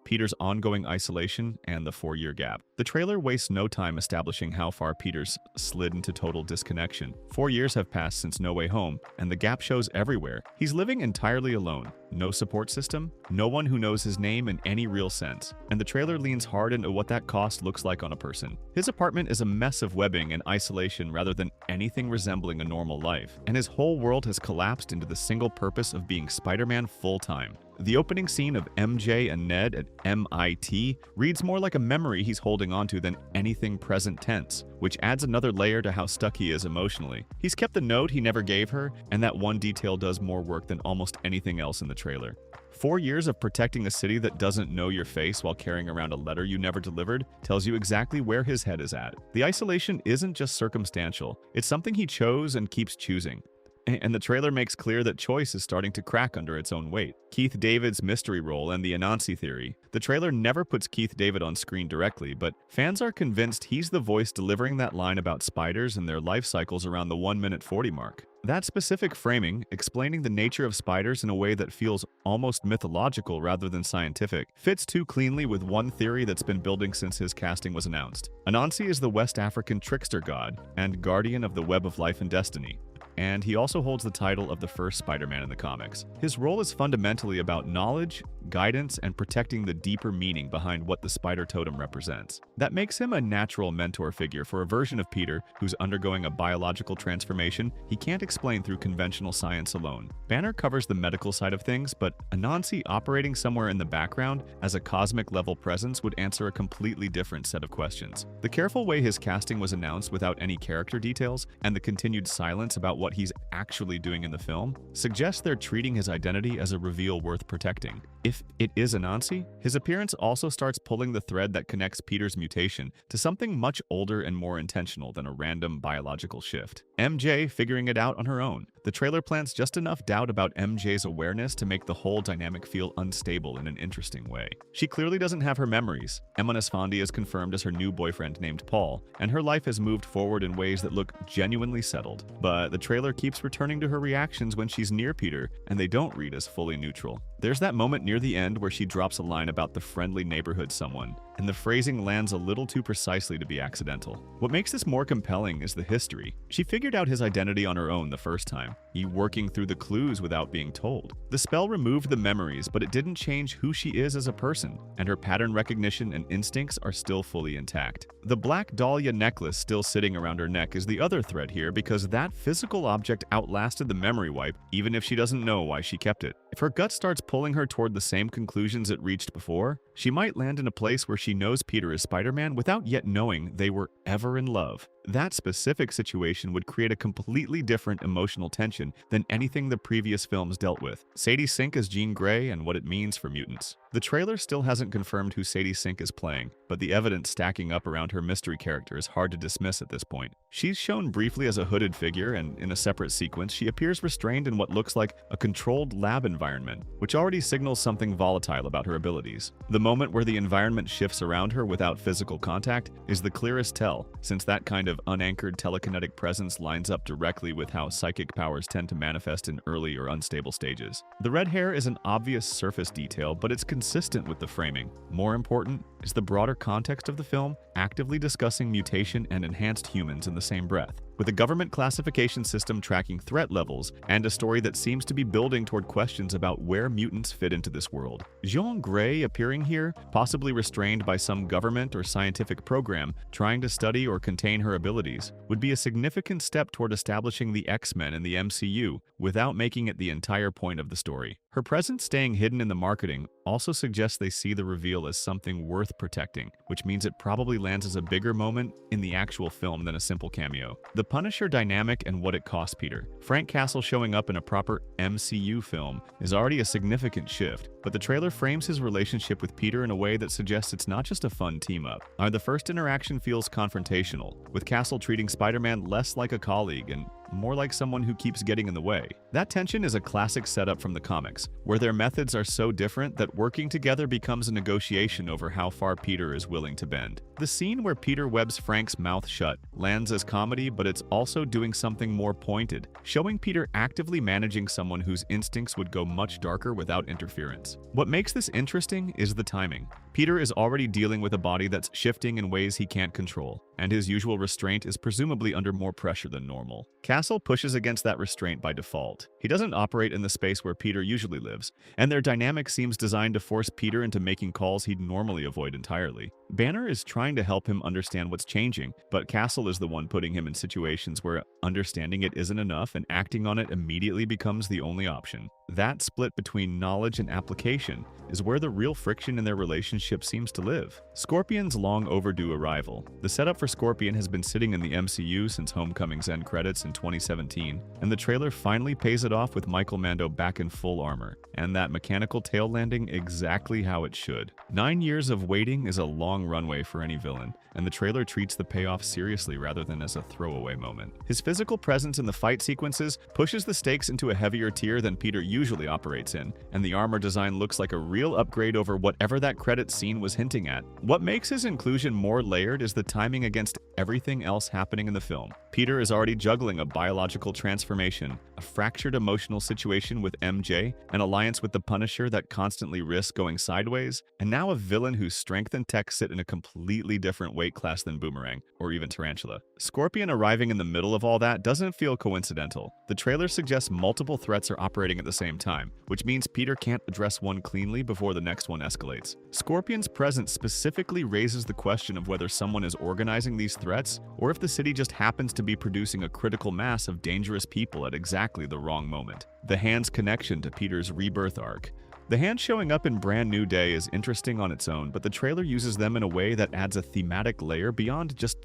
Peter's ongoing isolation, and the 4-year gap. The trailer wastes no time establishing how far Peter's slid into total disconnection. 4 years have passed since No Way Home, and the gap shows everywhere. He's living entirely alone. No support system, no one who knows his name in any real sense. And the trailer leans hard into what that cost looks like on a person. His apartment is a mess of webbing and isolation rather than anything resembling a normal life. And his whole world has collapsed into the single purpose of being Spider-Man full-time. The opening scene of MJ and Ned at MIT reads more like a memory he's holding onto than anything present tense, which adds another layer to how stuck he is emotionally. He's kept the note he never gave her, and that one detail does more work than almost anything else in the trailer. 4 years of protecting a city that doesn't know your face while carrying around a letter you never delivered tells you exactly where his head is at. The isolation isn't just circumstantial, it's something he chose and keeps choosing. And the trailer makes clear that choice is starting to crack under its own weight. Keith David's mystery role and the Anansi theory. The trailer never puts Keith David on screen directly, but fans are convinced he's the voice delivering that line about spiders and their life cycles around the 1:40 mark. That specific framing, explaining the nature of spiders in a way that feels almost mythological rather than scientific, fits too cleanly with one theory that's been building since his casting was announced. Anansi is the West African trickster god and guardian of the web of life and destiny. And he also holds the title of the first Spider-Man in the comics. His role is fundamentally about knowledge, guidance, and protecting the deeper meaning behind what the spider totem represents. That makes him a natural mentor figure for a version of Peter who's undergoing a biological transformation he can't explain through conventional science alone. Banner covers the medical side of things, but Anansi operating somewhere in the background as a cosmic-level presence would answer a completely different set of questions. The careful way his casting was announced without any character details, and the continued silence about what he's actually doing in the film, suggests they're treating his identity as a reveal worth protecting. If it is Anansi, his appearance also starts pulling the thread that connects Peter's mutation to something much older and more intentional than a random biological shift. MJ figuring it out on her own. The trailer plants just enough doubt about MJ's awareness to make the whole dynamic feel unstable in an interesting way. She clearly doesn't have her memories. Emma Nasfandi is confirmed as her new boyfriend named Paul, and her life has moved forward in ways that look genuinely settled. But the trailer keeps returning to her reactions when she's near Peter, and they don't read as fully neutral. There's that moment near the end where she drops a line about the friendly neighborhood someone, and the phrasing lands a little too precisely to be accidental. What makes this more compelling is the history. She figured out his identity on her own the first time, he working through the clues without being told. The spell removed the memories, but it didn't change who she is as a person, and her pattern recognition and instincts are still fully intact. The black dahlia necklace still sitting around her neck is the other thread here because that physical object outlasted the memory wipe, even if she doesn't know why she kept it. If her gut starts pulling her toward the same conclusions it reached before, she might land in a place where she knows Peter is Spider-Man without yet knowing they were ever in love. That specific situation would create a completely different emotional tension than anything the previous films dealt with. Sadie Sink as Jean Grey and what it means for mutants. The trailer still hasn't confirmed who Sadie Sink is playing, but the evidence stacking up around her mystery character is hard to dismiss at this point. She's shown briefly as a hooded figure, and in a separate sequence, she appears restrained in what looks like a controlled lab environment, which already signals something volatile about her abilities. The moment where the environment shifts around her without physical contact is the clearest tell, since that kind of unanchored telekinetic presence lines up directly with how psychic powers tend to manifest in early or unstable stages. The red hair is an obvious surface detail, but it's consistent with the framing. More important is the broader context of the film, actively discussing mutation and enhanced humans in the same breath. With a government classification system tracking threat levels and a story that seems to be building toward questions about where mutants fit into this world. Jean Grey appearing here, possibly restrained by some government or scientific program trying to study or contain her abilities, would be a significant step toward establishing the X-Men in the MCU without making it the entire point of the story. Her presence staying hidden in the marketing also suggests they see the reveal as something worth protecting, which means it probably lands as a bigger moment in the actual film than a simple cameo. The Punisher dynamic and what it cost Peter. Frank Castle showing up in a proper MCU film is already a significant shift, but the trailer frames his relationship with Peter in a way that suggests it's not just a fun team-up. The first interaction feels confrontational, with Castle treating Spider-Man less like a colleague and more like someone who keeps getting in the way. That tension is a classic setup from the comics, where their methods are so different that working together becomes a negotiation over how far Peter is willing to bend. The scene where Peter webs Frank's mouth shut lands as comedy, but it's also doing something more pointed, showing Peter actively managing someone whose instincts would go much darker without interference. What makes this interesting is the timing. Peter is already dealing with a body that's shifting in ways he can't control, and his usual restraint is presumably under more pressure than normal. Castle pushes against that restraint by default. He doesn't operate in the space where Peter usually lives, and their dynamic seems designed to force Peter into making calls he'd normally avoid entirely. Banner is trying to help him understand what's changing, but Castle is the one putting him in situations where understanding it isn't enough and acting on it immediately becomes the only option. That split between knowledge and application is where the real friction in their relationship seems to live. Scorpion's long overdue arrival. The setup for Scorpion has been sitting in the MCU since Homecoming's end credits in 2017, and the trailer finally pays it off with Michael Mando back in full armor, and that mechanical tail landing exactly how it should. 9 years of waiting is a long runway for any villain, and the trailer treats the payoff seriously rather than as a throwaway moment. His physical presence in the fight sequences pushes the stakes into a heavier tier than Peter usually operates in, and the armor design looks like a real upgrade over whatever that credit scene was hinting at. What makes his inclusion more layered is the timing against everything else happening in the film. Peter is already juggling a biological transformation, a fractured emotional situation with MJ, an alliance with the Punisher that constantly risks going sideways, and now a villain whose strength and tech sit in a completely different weight class than Boomerang, or even Tarantula. Scorpion arriving in the middle of all that doesn't feel coincidental. The trailer suggests multiple threats are operating at the same time, which means Peter can't address one cleanly before the next one escalates. Scorpion's presence specifically raises the question of whether someone is organizing these threats, or if the city just happens to be producing a critical mass of dangerous people at exactly the wrong moment. The Hand's connection to Peter's rebirth arc. The Hand showing up in Brand New Day is interesting on its own, but the trailer uses them in a way that adds a thematic layer beyond just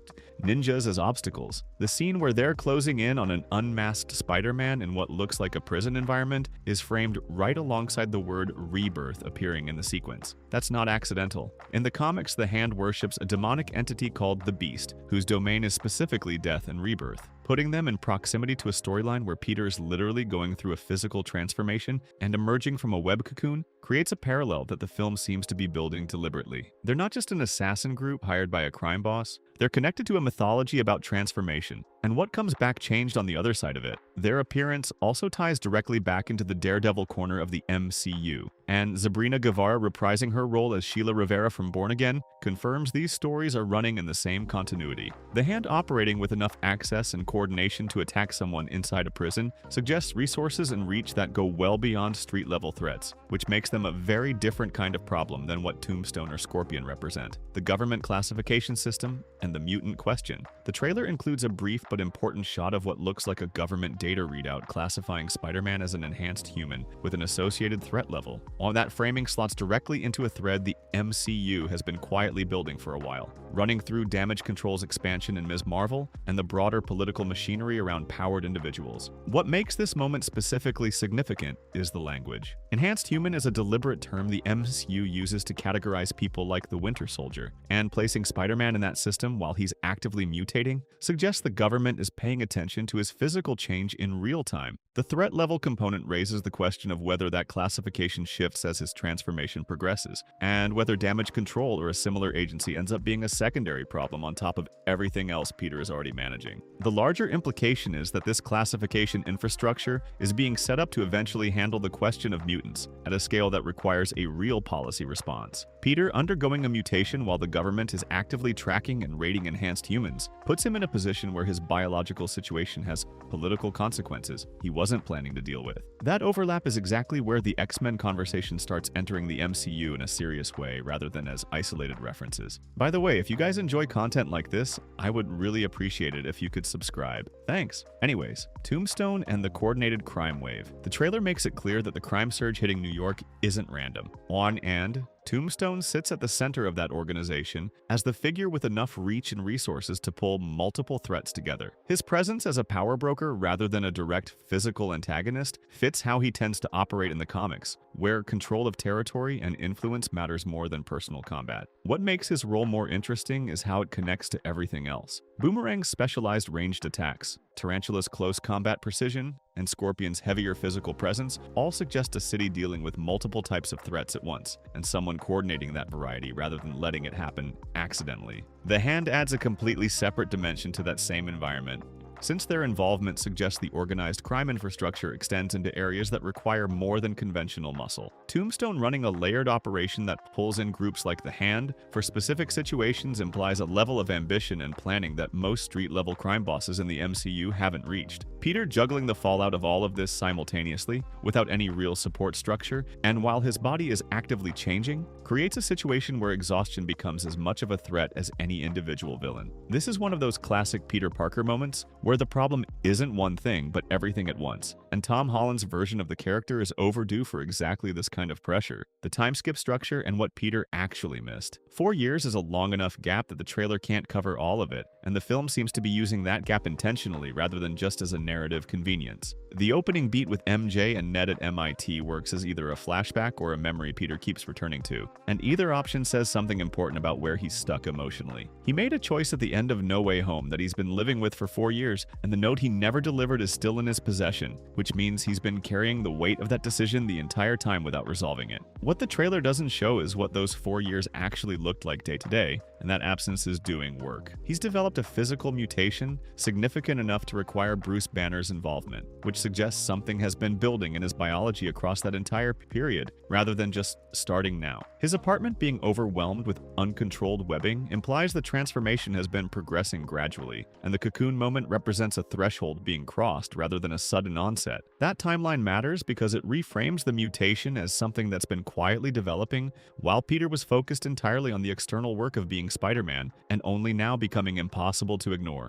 ninjas as obstacles. The scene where they're closing in on an unmasked Spider-Man in what looks like a prison environment is framed right alongside the word rebirth appearing in the sequence. That's not accidental. In the comics, the Hand worships a demonic entity called the Beast, whose domain is specifically death and rebirth. Putting them in proximity to a storyline where Peter is literally going through a physical transformation and emerging from a web cocoon creates a parallel that the film seems to be building deliberately. They're not just an assassin group hired by a crime boss, they're connected to a mythology about transformation, and what comes back changed on the other side of it. Their appearance also ties directly back into the Daredevil corner of the MCU, and Sabrina Guevara reprising her role as Sheila Rivera from Born Again confirms these stories are running in the same continuity. The Hand operating with enough access and coordination to attack someone inside a prison suggests resources and reach that go well beyond street-level threats, which makes them a very different kind of problem than what Tombstone or Scorpion represent. The government classification system and the mutant question. The trailer includes a brief but important shot of what looks like a government data readout classifying Spider-Man as an enhanced human with an associated threat level. All that framing slots directly into a thread the MCU has been quietly building for a while, running through Damage Control's expansion in Ms. Marvel and the broader political machinery around powered individuals. What makes this moment specifically significant is the language. Enhanced human is a deliberate term the MCU uses to categorize people like the Winter Soldier, and placing Spider-Man in that system while he's actively mutating suggests the government is paying attention to his physical change in real time. The threat level component raises the question of whether that classification shifts as his transformation progresses, and whether Damage Control or a similar agency ends up being a secondary problem on top of everything else Peter is already managing. The larger implication is that this classification infrastructure is being set up to eventually handle the question of mutants at a scale that requires a real policy response. Peter undergoing a mutation while the government is actively tracking and rating enhanced humans puts him in a position where his biological situation has political consequences he wasn't planning to deal with. That overlap is exactly where the X-Men conversation starts entering the MCU in a serious way rather than as isolated references. By the way, if you guys enjoy content like this, I would really appreciate it if you could subscribe. Thanks! Anyways, Tombstone and the coordinated crime wave. The trailer makes it clear that the crime surge hitting New York isn't random. On and Tombstone sits at the center of that organization as the figure with enough reach and resources to pull multiple threats together. His presence as a power broker rather than a direct physical antagonist fits how he tends to operate in the comics, where control of territory and influence matters more than personal combat. What makes his role more interesting is how it connects to everything else. Boomerang's specialized ranged attacks, Tarantula's close combat precision, and Scorpion's heavier physical presence all suggest a city dealing with multiple types of threats at once, and someone coordinating that variety rather than letting it happen accidentally. The Hand adds a completely separate dimension to that same environment, since their involvement suggests the organized crime infrastructure extends into areas that require more than conventional muscle. Tombstone running a layered operation that pulls in groups like the Hand for specific situations implies a level of ambition and planning that most street-level crime bosses in the MCU haven't reached. Peter juggling the fallout of all of this simultaneously, without any real support structure, and while his body is actively changing, creates a situation where exhaustion becomes as much of a threat as any individual villain. This is one of those classic Peter Parker moments where the problem isn't one thing, but everything at once. And Tom Holland's version of the character is overdue for exactly this kind of pressure. The time skip structure and what Peter actually missed. 4 years is a long enough gap that the trailer can't cover all of it, and the film seems to be using that gap intentionally rather than just as a narrative convenience. The opening beat with MJ and Ned at MIT works as either a flashback or a memory Peter keeps returning to, and either option says something important about where he's stuck emotionally. He made a choice at the end of No Way Home that he's been living with for 4 years, and the note he never delivered is still in his possession, which means he's been carrying the weight of that decision the entire time without resolving it. What the trailer doesn't show is what those 4 years actually looked like day to day, and that absence is doing work. He's developed a physical mutation significant enough to require Bruce Banner's involvement, which suggests something has been building in his biology across that entire period, rather than just starting now. His apartment being overwhelmed with uncontrolled webbing implies the transformation has been progressing gradually, and the cocoon moment represents a threshold being crossed rather than a sudden onset. That timeline matters because it reframes the mutation as something that's been quietly developing while Peter was focused entirely on the external work of being Spider-Man, and only now becoming impossible to ignore.